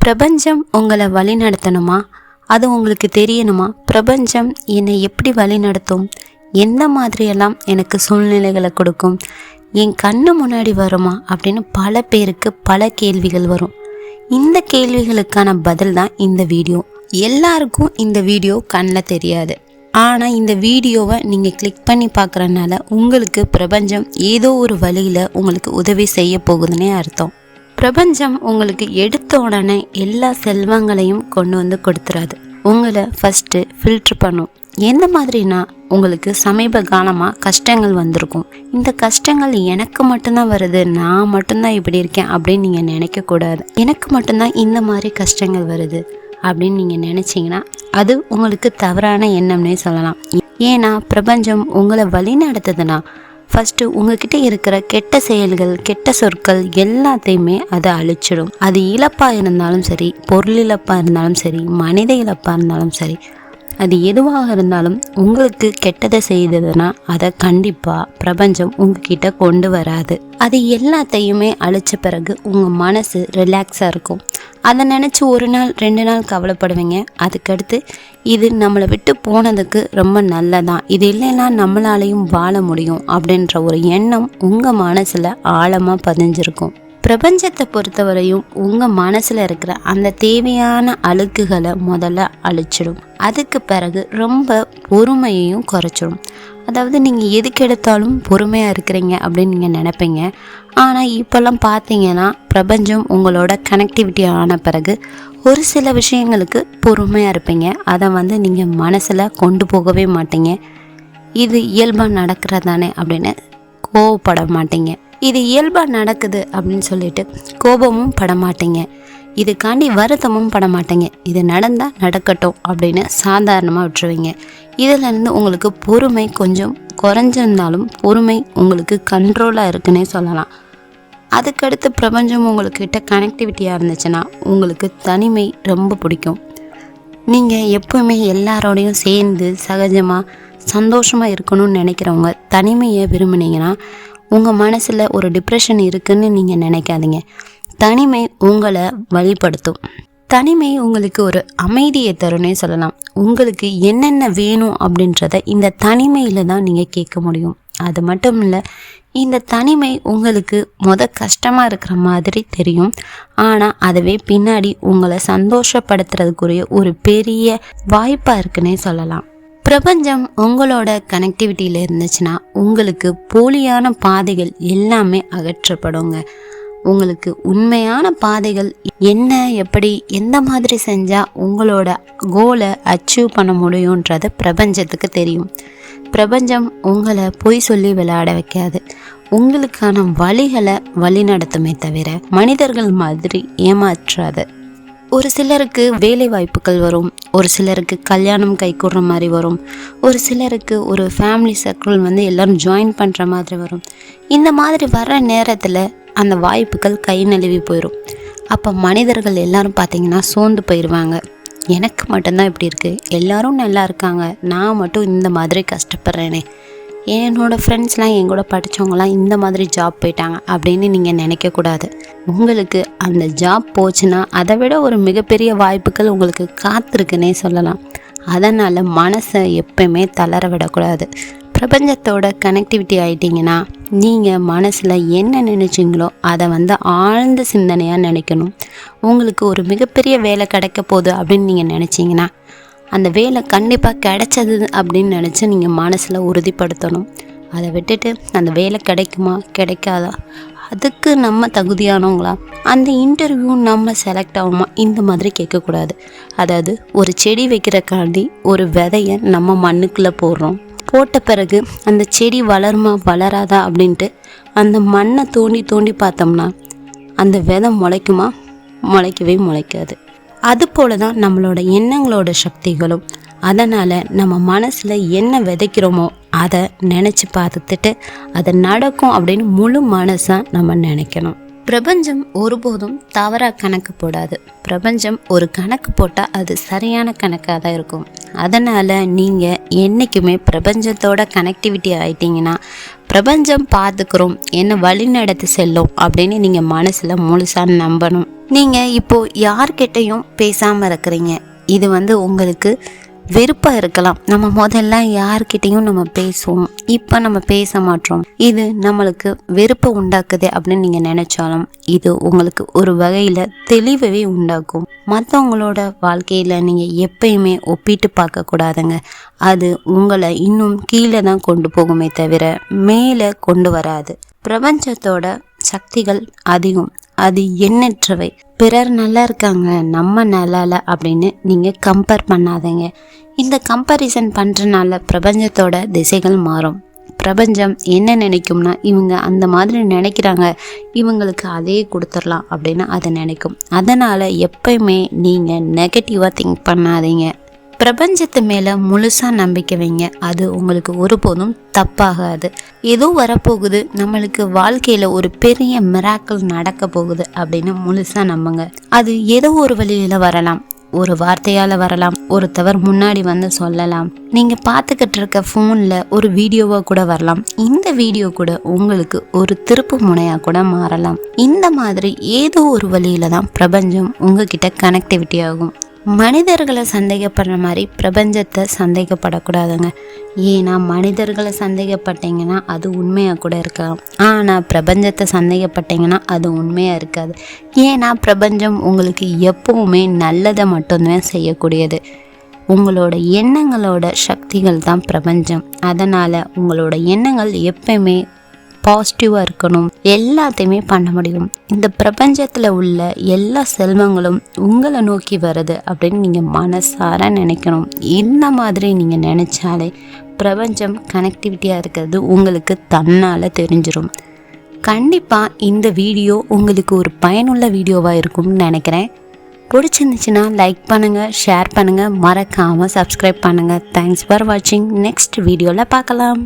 பிரபஞ்சம் உங்களை வழி நடத்தணுமா? அது உங்களுக்கு தெரியணுமா? பிரபஞ்சம் என்னை எப்படி வழி நடத்தும்? எந்த மாதிரியெல்லாம் எனக்கு சூழ்நிலைகளை கொடுக்கும்? என் கண்ணு முன்னாடி வருமா அப்படின்னு பல பேருக்கு பல கேள்விகள் வரும். இந்த கேள்விகளுக்கான பதில் தான் இந்த வீடியோ. எல்லாருக்கும் இந்த வீடியோ கண்ணில் தெரியாது. ஆனால் இந்த வீடியோவை நீங்கள் கிளிக் பண்ணி பார்க்குறதுனால உங்களுக்கு பிரபஞ்சம் ஏதோ ஒரு வழியில் உங்களுக்கு உதவி செய்ய போகுதுன்னே அர்த்தம். பிரபஞ்சம் உங்களுக்கு எடுத்த உடனே எல்லா செல்வங்களையும் கொண்டு வந்து கொடுத்துறாது. உங்களை ஃபஸ்ட்டு ஃபில்ட்ரு பண்ணும். எந்த மாதிரினா, உங்களுக்கு சமீப காலமாக கஷ்டங்கள் வந்திருக்கும். இந்த கஷ்டங்கள் எனக்கு மட்டும்தான் வருது, நான் மட்டும்தான் இப்படி இருக்கேன் அப்படின்னு நீங்கள் நினைக்கக்கூடாது. எனக்கு மட்டும்தான் இந்த மாதிரி கஷ்டங்கள் வருது அப்படின்னு நீங்கள் நினச்சிங்கன்னா அது உங்களுக்கு தவறான எண்ணம்னே சொல்லலாம். ஏன்னா பிரபஞ்சம் உங்களை வழி நடத்துதுன்னா ஃபஸ்ட்டு உங்ககிட்ட இருக்கிற கெட்ட செயல்கள், கெட்ட சொற்கள் எல்லாத்தையுமே அதை அழிச்சிடும். அது இழப்பாக இருந்தாலும் சரி, பொருள் இழப்பாக இருந்தாலும் சரி, மனித இழப்பாக இருந்தாலும் சரி, அது எதுவாக இருந்தாலும் உங்களுக்கு கெட்டதை செய்ததுன்னா அதை கண்டிப்பாக பிரபஞ்சம் உங்ககிட்ட கொண்டு வராது. அது எல்லாத்தையுமே அழிச்ச பிறகு உங்கள் மனசு ரிலாக்ஸாக இருக்கும். அதை நினச்சி ஒரு நாள் 2 நாள் கவலைப்படுவீங்க. அதுக்கடுத்து இது நம்மளை விட்டு போனதுக்கு ரொம்ப நல்லதான், இது இல்லைன்னா நம்மளாலையும் வாழ முடியும் அப்படின்ற ஒரு எண்ணம் உங்கள் மனசில் ஆழமாக பதிஞ்சிருக்கும். பிரபஞ்சத்தை பொறுத்தவரையும் உங்கள் மனசில் இருக்கிற அந்த தேவையான அழுக்குகளை முதல்ல அழிச்சிடும். அதுக்கு பிறகு ரொம்ப பொறுமையையும் குறைச்சிடும். அதாவது நீங்கள் எதுக்கு எடுத்தாலும் பொறுமையாக இருக்கிறீங்க அப்படின்னு நீங்கள் நினைப்பீங்க. ஆனால் இப்போல்லாம் பார்த்தீங்கன்னா பிரபஞ்சம் உங்களோட கனெக்டிவிட்டி ஆன பிறகு ஒரு சில விஷயங்களுக்கு பொறுமையாக இருப்பீங்க. அதை நீங்கள் மனசில் கொண்டு போகவே மாட்டீங்க. இது இயல்பாக நடக்கிறதானே அப்படின்னு கோவப்பட மாட்டீங்க. இது இயல்பாக நடக்குது அப்படின்னு சொல்லிட்டு கோபமும் பட மாட்டீங்க. இதுக்காண்டி வருத்தமும் பட மாட்டேங்க. இது நடந்தால் நடக்கட்டும் அப்படின்னு சாதாரணமாக விட்டுருவீங்க. இதிலேருந்து உங்களுக்கு பொறுமை கொஞ்சம் குறைஞ்சிருந்தாலும் பொறுமை உங்களுக்கு கண்ட்ரோலாக இருக்குன்னே சொல்லலாம். அதுக்கடுத்து பிரபஞ்சம் உங்கள்கிட்ட கனெக்டிவிட்டியாக இருந்துச்சுன்னா உங்களுக்கு தனிமை ரொம்ப பிடிக்கும். நீங்கள் எப்போவுமே எல்லாரோடையும் சேர்ந்து சகஜமாக சந்தோஷமாக இருக்கணும்னு நினைக்கிறவங்க தனிமையை விரும்புனீங்கன்னா உங்கள் மனசில் ஒரு டிப்ரெஷன் இருக்குதுன்னு நீங்கள் நினைக்காதீங்க. தனிமை உங்களை வழிபடுத்தும். தனிமை உங்களுக்கு ஒரு அமைதியை தரும்னே சொல்லலாம். உங்களுக்கு என்னென்ன வேணும் அப்படின்றத இந்த தனிமையில் தான் நீங்கள் கேட்க முடியும். அது மட்டும் இல்லை, இந்த தனிமை உங்களுக்கு கஷ்டமாக இருக்கிற மாதிரி தெரியும். ஆனால் அதுவே பின்னாடி உங்களை சந்தோஷப்படுத்துறதுக்குரிய ஒரு பெரிய வாய்ப்பாக இருக்குன்னே சொல்லலாம். பிரபஞ்சம் உங்களோட கனெக்டிவிட்டியில் இருந்துச்சுன்னா உங்களுக்கு போலியான பாதைகள் எல்லாமே அகற்றப்படுங்க. உங்களுக்கு உண்மையான பாதைகள் என்ன, எப்படி, எந்த மாதிரி செஞ்சால் உங்களோட கோலை அச்சீவ் பண்ண முடியுன்றது பிரபஞ்சத்துக்கு தெரியும். பிரபஞ்சம் உங்களை பொய் சொல்லி விளையாட வைக்காது. உங்களுக்கான வழிகளை வழி நடத்துமே தவிர மனிதர்கள் மாதிரி ஏமாற்றாது. ஒரு சிலருக்கு வேலை வாய்ப்புகள் வரும், ஒரு சிலருக்கு கல்யாணம் கைகூடுற மாதிரி வரும், ஒரு சிலருக்கு ஒரு ஃபேமிலி சர்க்கிள் எல்லோரும் ஜாயின் பண்ணுற மாதிரி வரும். இந்த மாதிரி வர்ற நேரத்தில் அந்த வாய்ப்புகள் கை நழுவி போயிடும். அப்போ மனிதர்கள் எல்லாரும் பார்த்திங்கன்னா சோர்ந்து போயிடுவாங்க. எனக்கு மட்டும்தான் இப்படி இருக்குது, எல்லோரும் நல்லா இருக்காங்க, நான் மட்டும் இந்த மாதிரி கஷ்டப்படுறேனே, என்னோடய ஃப்ரெண்ட்ஸ்லாம் என் கூட படித்தவங்களாம் இந்த மாதிரி ஜாப் போயிட்டாங்க அப்படின்னு நீங்கள் நினைக்கக்கூடாது. உங்களுக்கு அந்த ஜாப் போச்சுன்னா அதை விட ஒரு மிகப்பெரிய வாய்ப்புகள் உங்களுக்கு காத்திருக்குன்னே சொல்லலாம். அதனால் மனசை எப்பயுமே தளர விடக்கூடாது. பிரபஞ்சத்தோட கனெக்டிவிட்டி ஆகிட்டிங்கன்னா நீங்கள் மனசில் என்ன நினச்சிங்களோ அதை ஆழ்ந்த சிந்தனையாக நினைக்கணும். உங்களுக்கு ஒரு மிகப்பெரிய வேலை கிடைக்க போகுது அப்படின்னு நீங்கள் நினச்சிங்கன்னா அந்த வேலை கண்டிப்பாக கிடைச்சது அப்படின்னு நினச்சி நீங்கள் மனசில் உறுதிப்படுத்தணும். அதை விட்டுட்டு அந்த வேலை கிடைக்குமா கிடைக்காதா, அதுக்கு நம்ம தகுதியானவங்களா, அந்த இன்டர்வியூ நம்ம செலக்ட் ஆகுமா, இந்த மாதிரி கேட்கக்கூடாது. அதாவது ஒரு செடி வைக்கிறக்காண்டி ஒரு விதையை நம்ம மண்ணுக்குள்ளே போடுறோம். போட்ட பிறகு அந்த செடி வளருமா வளராதா அப்படின்ட்டு அந்த மண்ணை தோண்டி தோண்டி பார்த்தோம்னா அந்த விதை முளைக்குமா? முளைக்கவே முளைக்காது. அதுபோல தான் நம்மளோட எண்ணங்களோட சக்திகளும். அதனால் நம்ம மனசில் என்ன விதைக்கிறோமோ அதை நினச்சி பார்த்துட்டு அதை நடக்கும் அப்படின்னு முழு மனசாக நம்ம நினைக்கணும். பிரபஞ்சம் ஒருபோதும் தவறாக கணக்கு போடாது. பிரபஞ்சம் ஒரு கணக்கு போட்டால் அது சரியான கணக்காக தான் இருக்கும். அதனால் நீங்கள் என்றைக்குமே பிரபஞ்சத்தோட கனெக்டிவிட்டி ஆகிட்டிங்கன்னா பிரபஞ்சம் பார்த்துக்கிறோம், என்ன வழி நடத்தி செல்லும் அப்படின்னு நீங்கள் மனசில் முழுசாக நம்பணும். நீங்கள் இப்போது யார்கிட்டையும் பேசாமல் இருக்கிறீங்க. இது உங்களுக்கு வெறுப்பாக இருக்கலாம். நம்ம முதல்ல யார்கிட்டையும் நம்ம பேசுவோம், இப்போ நம்ம பேச மாட்டோம். இது நம்மளுக்கு வெறுப்பை உண்டாக்குது அப்படின்னு நீங்கள் நினச்சாலும் இது உங்களுக்கு ஒரு வகையில் தெளிவவே உண்டாக்கும். மற்றவங்களோட வாழ்க்கையில் நீங்கள் எப்பயுமே ஒப்பிட்டு பார்க்கக்கூடாதுங்க. அது உங்களை இன்னும் கீழே தான் கொண்டு போகுமே தவிர மேலே கொண்டு வராது. பிரபஞ்சத்தோட சக்திகள் அதிகம், அது எண்ணற்றவை. பிறர் நல்லா இருக்காங்க, நம்ம நல்லா இல்லை அப்படின்னு நீங்கள் கம்பேர் பண்ணாதீங்க. இந்த கம்பேரிசன் பண்ணுறனால பிரபஞ்சத்தோட திசைகள் மாறும். பிரபஞ்சம் என்ன நினைக்கும்னா, இவங்க அந்த மாதிரி நினைக்கிறாங்க, இவங்களுக்கு அதே கொடுத்துடலாம் அப்படின்னு அதை நினைக்கும். அதனால் எப்பயுமே நீங்கள் நெகட்டிவாக திங்க் பண்ணாதீங்க. பிரபஞ்சத்து மேலே முழுசாக நம்பிக்கை வைங்க. அது உங்களுக்கு ஒருபோதும் தப்பாகாது. ஏதோ வரப்போகுது, நம்மளுக்கு வாழ்க்கையில் ஒரு பெரிய மிராக்கிள் நடக்க போகுது அப்படின்னு முழுசாக நம்புங்க. அது ஏதோ ஒரு வழியில் வரலாம், ஒரு வார்த்தையால் வரலாம், ஒருத்தவர் முன்னாடி வந்து சொல்லலாம், நீங்கள் பார்த்துக்கிட்டு இருக்க ஃபோனில் ஒரு வீடியோவாக கூட வரலாம். இந்த வீடியோ கூட உங்களுக்கு ஒரு திருப்பு முனையாக கூட மாறலாம். இந்த மாதிரி ஏதோ ஒரு வழியில் தான் பிரபஞ்சம் உங்ககிட்ட கனெக்டிவிட்டி ஆகும். மனிதர்களை சந்தேகப்படுற மாதிரி பிரபஞ்சத்தை சந்தேகப்படக்கூடாதுங்க. ஏன்னா மனிதர்களை சந்தேகப்பட்டீங்கன்னா அது உண்மையாக கூட இருக்கலாம், ஆனால் பிரபஞ்சத்தை சந்தேகப்பட்டீங்கன்னா அது உண்மையாக இருக்காது. ஏன்னா பிரபஞ்சம் உங்களுக்கு எப்பவுமே நல்லதை மட்டும்தான் செய்யக்கூடியது. உங்களோட எண்ணங்களோட சக்திகள் தான் பிரபஞ்சம். அதனால் உங்களோட எண்ணங்கள் எப்பயுமே பாசிட்டிவாக இருக்கணும். எல்லாத்தையுமே பண்ண முடியும். இந்த பிரபஞ்சத்தில் உள்ள எல்லா செல்வங்களும் உங்களை நோக்கி வருது அப்படின்னு நீங்கள் மனசார நினைக்கணும். இந்த மாதிரி நீங்கள் நினச்சாலே பிரபஞ்சம் கனெக்டிவிட்டியாக இருக்கிறது உங்களுக்கு தன்னால் தெரிஞ்சிடும். கண்டிப்பாக இந்த வீடியோ உங்களுக்கு ஒரு பயனுள்ள வீடியோவாக இருக்கும்னு நினைக்கிறேன். பிடிச்சிருந்துச்சுன்னா லைக் பண்ணுங்கள், ஷேர் பண்ணுங்கள், மறக்காமல் சப்ஸ்கிரைப் பண்ணுங்கள். தேங்க்ஸ் ஃபார் வாட்சிங். நெக்ஸ்ட் வீடியோவில் பார்க்கலாம்.